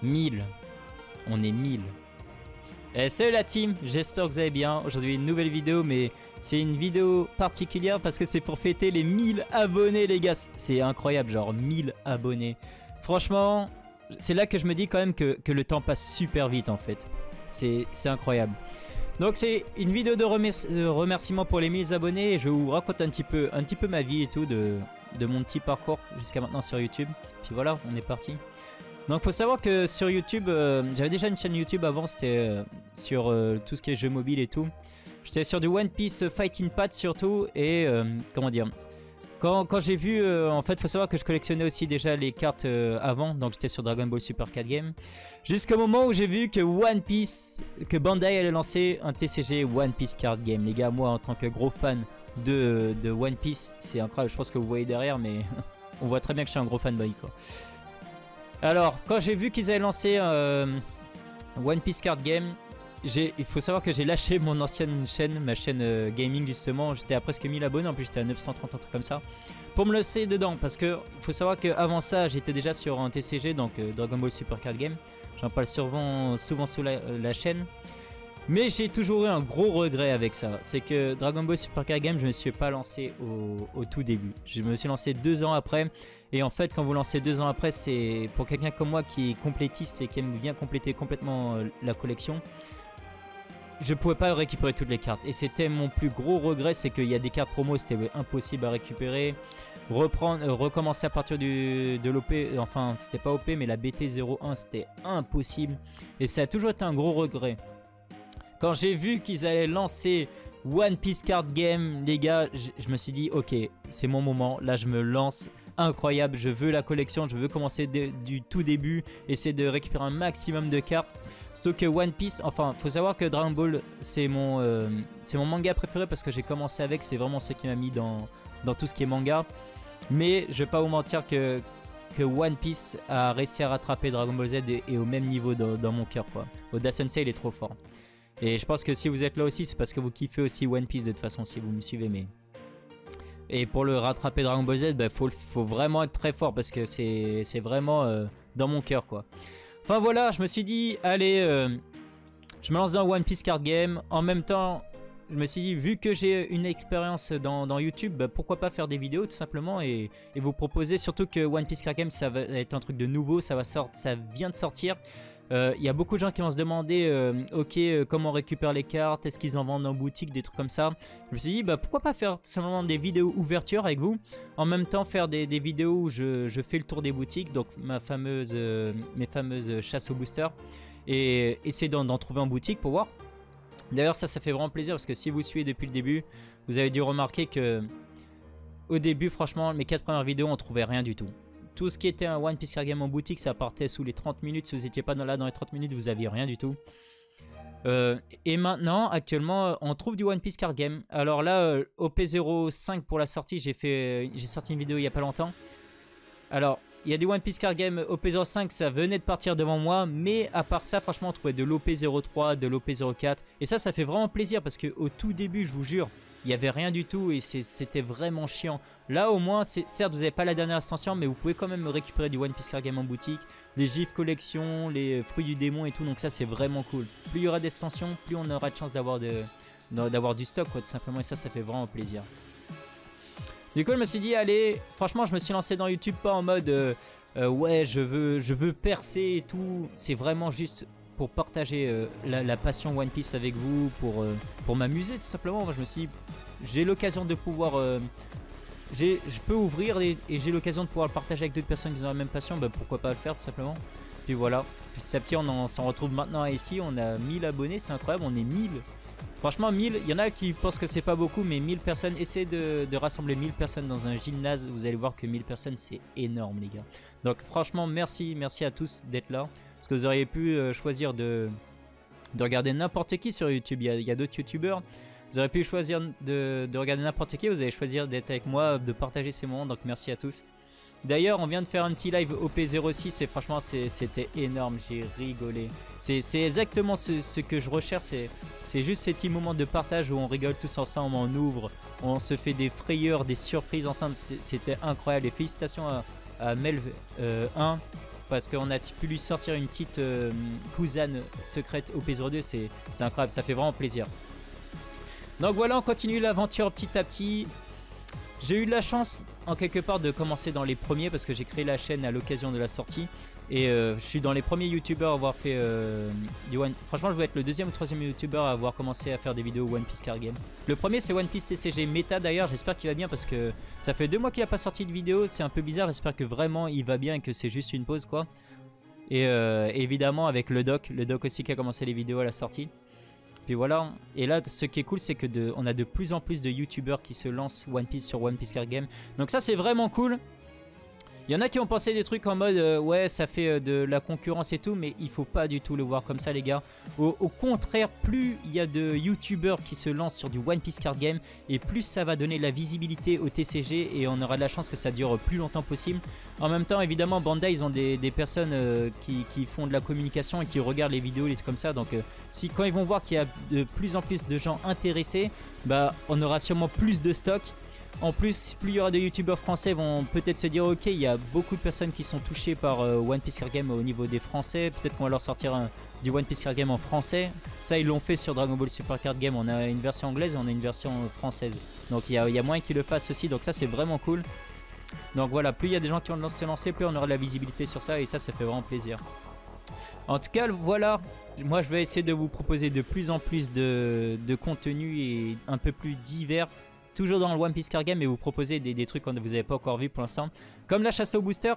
Mille. On est 1000. Salut la team, j'espère que vous allez bien. Aujourd'hui une nouvelle vidéo, mais c'est une vidéo particulière parce que c'est pour fêter les 1000 abonnés les gars. C'est incroyable, genre 1000 abonnés. Franchement, c'est là que je me dis quand même que le temps passe super vite en fait. C'est incroyable. Donc c'est une vidéo de remerciement pour les 1000 abonnés et je vous raconte un petit peu ma vie et tout de mon petit parcours jusqu'à maintenant sur YouTube. Puis voilà, on est parti. Donc faut savoir que sur YouTube, j'avais déjà une chaîne YouTube avant, c'était sur tout ce qui est jeux mobiles et tout. J'étais sur du One Piece Fighting Path surtout et comment dire, quand j'ai vu, en fait faut savoir que je collectionnais aussi déjà les cartes avant, donc j'étais sur Dragon Ball Super Card Game. Jusqu'au moment où j'ai vu que One Piece, que Bandai allait lancer un TCG One Piece Card Game. Les gars, moi en tant que gros fan de One Piece, c'est incroyable, je pense que vous voyez derrière mais on voit très bien que je suis un gros fanboy quoi. Alors, quand j'ai vu qu'ils avaient lancé One Piece Card Game, il faut savoir que j'ai lâché mon ancienne chaîne, ma chaîne gaming justement. J'étais à presque 1000 abonnés, en plus j'étais à 930, un truc comme ça. Pour me lancer dedans, parce que faut savoir qu'avant ça, j'étais déjà sur un TCG, donc Dragon Ball Super Card Game. J'en parle souvent sur la chaîne. Mais j'ai toujours eu un gros regret avec ça. C'est que Dragon Ball Super Card Game, je ne me suis pas lancé au tout début. Je me suis lancé 2 ans après. Et en fait, quand vous lancez 2 ans après, c'est pour quelqu'un comme moi qui est complétiste et qui aime bien compléter complètement la collection. Je pouvais pas récupérer toutes les cartes. Et c'était mon plus gros regret, c'est qu'il y a des cartes promo, c'était impossible à récupérer. Recommencer à partir de l'OP, enfin c'était pas OP, mais la BT01, c'était impossible. Et ça a toujours été un gros regret. Quand j'ai vu qu'ils allaient lancer One Piece Card Game, les gars, je me suis dit, ok, c'est mon moment. Là, je me lance. Incroyable, je veux la collection, je veux commencer du tout début, essayer de récupérer un maximum de cartes. Surtout que One Piece, enfin, faut savoir que Dragon Ball, c'est mon manga préféré parce que j'ai commencé avec, c'est vraiment ce qui m'a mis dans tout ce qui est manga. Mais je vais pas vous mentir que One Piece a réussi à rattraper Dragon Ball Z et au même niveau dans mon cœur, quoi. Oda Sensei, il est trop fort. Et je pense que si vous êtes là aussi, c'est parce que vous kiffez aussi One Piece de toute façon, si vous me suivez. Mais... Et pour le rattraper Dragon Ball Z, bah, faut vraiment être très fort parce que c'est vraiment dans mon cœur quoi. Enfin voilà, je me suis dit, allez, je me lance dans One Piece Card Game. En même temps, je me suis dit, vu que j'ai une expérience dans YouTube, bah, pourquoi pas faire des vidéos tout simplement et vous proposer, surtout que One Piece Card Game, ça va être un truc de nouveau, ça vient de sortir. Il y a beaucoup de gens qui vont se demander comment on récupère les cartes, est-ce qu'ils en vendent en boutique, des trucs comme ça. Je me suis dit bah, pourquoi pas faire simplement des vidéos ouverture avec vous, en même temps faire des vidéos où je fais le tour des boutiques, donc mes fameuses chasses aux boosters, et essayer d'en trouver en boutique pour voir. D'ailleurs ça fait vraiment plaisir parce que si vous suivez depuis le début, vous avez dû remarquer que au début franchement mes 4 premières vidéos on trouvait rien du tout. Tout ce qui était un One Piece Card Game en boutique, ça partait sous les 30 minutes. Si vous n'étiez pas là dans les 30 minutes, vous n'aviez rien du tout. Et maintenant, actuellement, on trouve du One Piece Card Game. Alors là, OP05 pour la sortie, j'ai sorti une vidéo il n'y a pas longtemps. Alors, il y a du One Piece Card Game OP05, ça venait de partir devant moi. Mais à part ça, franchement, on trouvait de l'OP03, de l'OP04. Et ça fait vraiment plaisir parce qu'au tout début, je vous jure, il n'y avait rien du tout et c'était vraiment chiant. Là au moins, certes vous n'avez pas la dernière extension, mais vous pouvez quand même récupérer du One Piece Card Game en boutique. Les GIF collection, les fruits du démon et tout, donc ça c'est vraiment cool. Plus il y aura d'extensions, plus on aura de chance d'avoir du stock quoi, tout simplement, et ça fait vraiment plaisir. Du coup je me suis dit allez, franchement je me suis lancé dans YouTube pas en mode ouais je veux percer et tout, c'est vraiment juste pour partager la passion One Piece avec vous, pour m'amuser tout simplement. Moi je me suis dit, j'ai l'occasion de pouvoir, je peux ouvrir et j'ai l'occasion de pouvoir le partager avec d'autres personnes qui ont la même passion, bah, pourquoi pas le faire tout simplement. Puis voilà, petit à petit on s'en retrouve maintenant ici, on a 1000 abonnés, c'est incroyable, on est 1000. Franchement 1000, il y en a qui pensent que c'est pas beaucoup, mais 1000 personnes, essayez de rassembler 1000 personnes dans un gymnase, vous allez voir que 1000 personnes c'est énorme les gars. Donc franchement merci à tous d'être là. Parce que vous auriez pu choisir de regarder n'importe qui sur YouTube. Il y a d'autres youtubeurs. Vous auriez pu choisir de regarder n'importe qui. Vous allez choisir d'être avec moi, de partager ces moments. Donc merci à tous. D'ailleurs, on vient de faire un petit live OP06 et franchement, c'était énorme. J'ai rigolé. C'est exactement ce que je recherche. C'est juste ces petits moments de partage où on rigole tous ensemble, on ouvre, on se fait des frayeurs, des surprises ensemble. C'était incroyable. Et félicitations à Melv 1 parce qu'on a pu lui sortir une petite cousine secrète OP02. C'est incroyable, ça fait vraiment plaisir. Donc voilà, on continue l'aventure petit à petit. J'ai eu de la chance en quelque part de commencer dans les premiers parce que j'ai créé la chaîne à l'occasion de la sortie. Et je suis dans les premiers youtubeurs à avoir fait du One... Franchement, je vais être le deuxième ou troisième youtubeur à avoir commencé à faire des vidéos One Piece Card Game. Le premier, c'est One Piece TCG Meta d'ailleurs. J'espère qu'il va bien parce que ça fait 2 mois qu'il n'a pas sorti de vidéo. C'est un peu bizarre. J'espère que vraiment il va bien et que c'est juste une pause quoi. Et évidemment avec le doc aussi qui a commencé les vidéos à la sortie. Puis voilà, et là ce qui est cool c'est que on a de plus en plus de youtubeurs qui se lancent One Piece sur One Piece Card Game. Donc ça c'est vraiment cool. Il y en a qui ont pensé des trucs en mode ouais ça fait de la concurrence et tout, mais il faut pas du tout le voir comme ça les gars. Au contraire, plus il y a de youtubeurs qui se lancent sur du One Piece Card Game et plus ça va donner la visibilité au TCG et on aura de la chance que ça dure plus longtemps possible. En même temps évidemment Bandai ils ont des personnes qui font de la communication et qui regardent les vidéos et tout comme ça. Donc si quand ils vont voir qu'il y a de plus en plus de gens intéressés, bah on aura sûrement plus de stock. En plus, plus il y aura de youtubeurs français vont peut-être se dire ok, il y a beaucoup de personnes qui sont touchées par One Piece Card Game au niveau des français. Peut-être qu'on va leur sortir du One Piece Card Game en français. Ça, ils l'ont fait sur Dragon Ball Super Card Game. On a une version anglaise et on a une version française. Donc il y a moyen qu'ils le fassent aussi. Donc ça, c'est vraiment cool. Donc voilà, plus il y a des gens qui vont se lancer, plus on aura de la visibilité sur ça. Et ça fait vraiment plaisir. En tout cas, voilà. Moi, je vais essayer de vous proposer de plus en plus de contenu et un peu plus divers. Toujours dans le One Piece Card Game et vous proposer des trucs que vous n'avez pas encore vu pour l'instant. Comme la chasse au booster,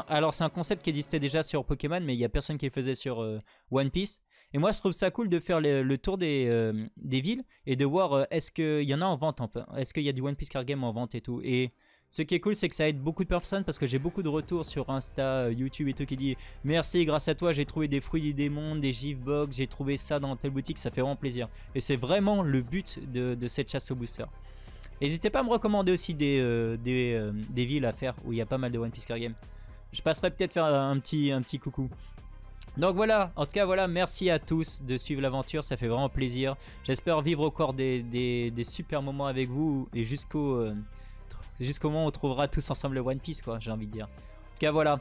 alors c'est un concept qui existait déjà sur Pokémon, mais il n'y a personne qui le faisait sur One Piece. Et moi je trouve ça cool de faire le tour des villes et de voir est-ce qu'il y en a en vente, est-ce qu'il y a du One Piece Card Game en vente et tout. Et ce qui est cool c'est que ça aide beaucoup de personnes parce que j'ai beaucoup de retours sur Insta, YouTube et tout qui dit merci, grâce à toi j'ai trouvé des fruits des mondes, des Gifbox, j'ai trouvé ça dans telle boutique, ça fait vraiment plaisir. Et c'est vraiment le but de cette chasse au booster. N'hésitez pas à me recommander aussi des villes à faire où il y a pas mal de One Piece Card Game. Je passerai peut-être faire un petit coucou. Donc voilà, en tout cas voilà, merci à tous de suivre l'aventure, ça fait vraiment plaisir. J'espère vivre encore des super moments avec vous et jusqu'au moment où on trouvera tous ensemble le One Piece quoi, j'ai envie de dire. En tout cas voilà,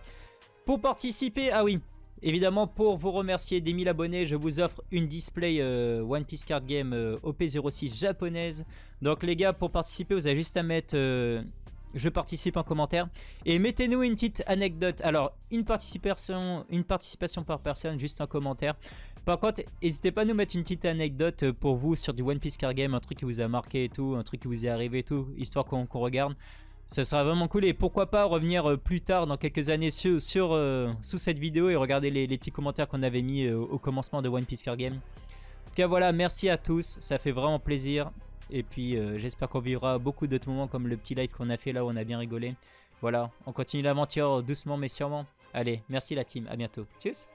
pour participer, ah oui, évidemment pour vous remercier des 1000 abonnés, je vous offre une display One Piece Card Game OP06 japonaise. Donc les gars, pour participer, vous avez juste à mettre je participe en commentaire. Et mettez-nous une petite anecdote. Alors, une participation par personne, juste en commentaire. Par contre, n'hésitez pas à nous mettre une petite anecdote pour vous sur du One Piece Card Game, un truc qui vous a marqué et tout, un truc qui vous est arrivé et tout, histoire qu'on regarde. Ce sera vraiment cool et pourquoi pas revenir plus tard dans quelques années sous cette vidéo et regarder les petits commentaires qu'on avait mis au commencement de One Piece Card Game. En tout cas voilà, merci à tous, ça fait vraiment plaisir. Et puis j'espère qu'on vivra beaucoup d'autres moments comme le petit live qu'on a fait là où on a bien rigolé. Voilà, on continue l'aventure doucement mais sûrement. Allez, merci la team, à bientôt. Tchuss.